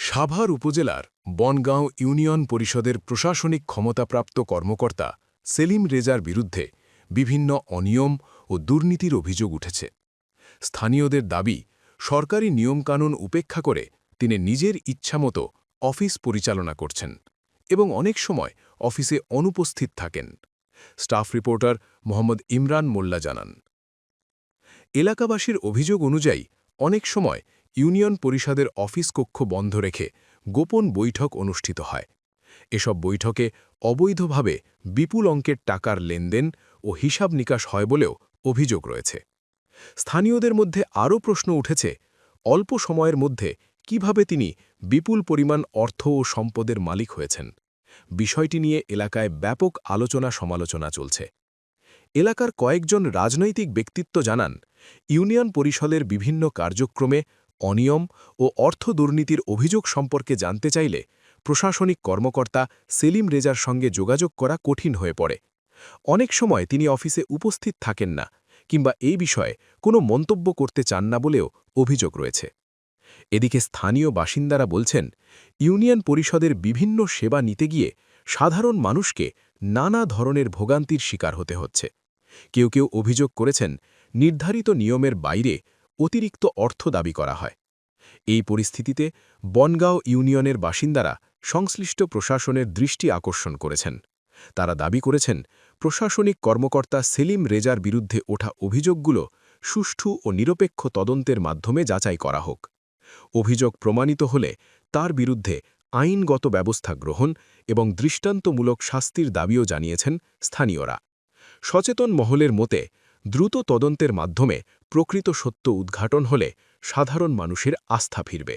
সাভার উপজেলার বনগাঁও ইউনিয়ন পরিষদের প্রশাসনিক ক্ষমতাপ্রাপ্ত কর্মকর্তা সেলিম রেজার বিরুদ্ধে বিভিন্ন অনিয়ম ও দুর্নীতির অভিযোগ উঠেছে। স্থানীয়দের দাবি, সরকারি নিয়মকানুন উপেক্ষা করে তিনি নিজের ইচ্ছামতো অফিস পরিচালনা করছেন এবং অনেক সময় অফিসে অনুপস্থিত থাকেন। স্টাফ রিপোর্টার মোহাম্মদ ইমরান মোল্লা জানান, এলাকাবাসীর অভিযোগ অনুযায়ী অনেক সময় ইউনিয়ন পরিষদের অফিস কক্ষ বন্ধ রেখে গোপন বৈঠক অনুষ্ঠিত হয়। এসব বৈঠকে অবৈধভাবে বিপুল অঙ্কের টাকার লেনদেন ও হিসাব নিকাশ হয় বলেও অভিযোগ রয়েছে। স্থানীয়দের মধ্যে আরও প্রশ্ন উঠেছে, অল্প সময়ের মধ্যে কিভাবে তিনি বিপুল পরিমাণ অর্থ ও সম্পদের মালিক হয়েছেন। বিষয়টি নিয়ে এলাকায় ব্যাপক আলোচনা সমালোচনা চলছে। এলাকার কয়েকজন রাজনৈতিক ব্যক্তিত্ব জানান, ইউনিয়ন পরিষদের বিভিন্ন কার্যক্রমে অনিয়ম ও অর্থ দুর্নীতির অভিযোগ সম্পর্কে জানতে চাইলে প্রশাসনিক কর্মকর্তা সেলিম রেজার সঙ্গে যোগাযোগ করা কঠিন হয়ে পড়ে। অনেক সময় তিনি অফিসে উপস্থিত থাকেন না কিংবা এই বিষয়ে কোনো মন্তব্য করতে চান না বলেও অভিযোগ রয়েছে। এদিকে স্থানীয় বাসিন্দারা বলছেন, ইউনিয়ন পরিষদের বিভিন্ন সেবা নিতে গিয়ে সাধারণ মানুষকে নানা ধরনের ভোগান্তির শিকার হতে হচ্ছে। কেউ কেউ অভিযোগ করেছেন, নির্ধারিত নিয়মের বাইরে অতিরিক্ত অর্থ দাবি করা হয়। এই পরিস্থিতিতে বনগাঁও ইউনিয়নের বাসিন্দারা সংশ্লিষ্ট প্রশাসনের দৃষ্টি আকর্ষণ করেছেন। তারা দাবি করেছেন, প্রশাসনিক কর্মকর্তা সেলিম রেজার বিরুদ্ধে ওঠা অভিযোগগুলো সুষ্ঠু ও নিরপেক্ষ তদন্তের মাধ্যমে যাচাই করা হোক। অভিযোগ প্রমাণিত হলে তার বিরুদ্ধে আইনগত ব্যবস্থা গ্রহণ এবং দৃষ্টান্তমূলক শাস্তির দাবিও জানিয়েছেন স্থানীয়রা। সচেতন মহলের মতে, দ্রুত তদন্তের মাধ্যমে প্রকৃত সত্য উদ্ঘাটন হলে সাধারণ মানুষের আস্থা ফিরবে।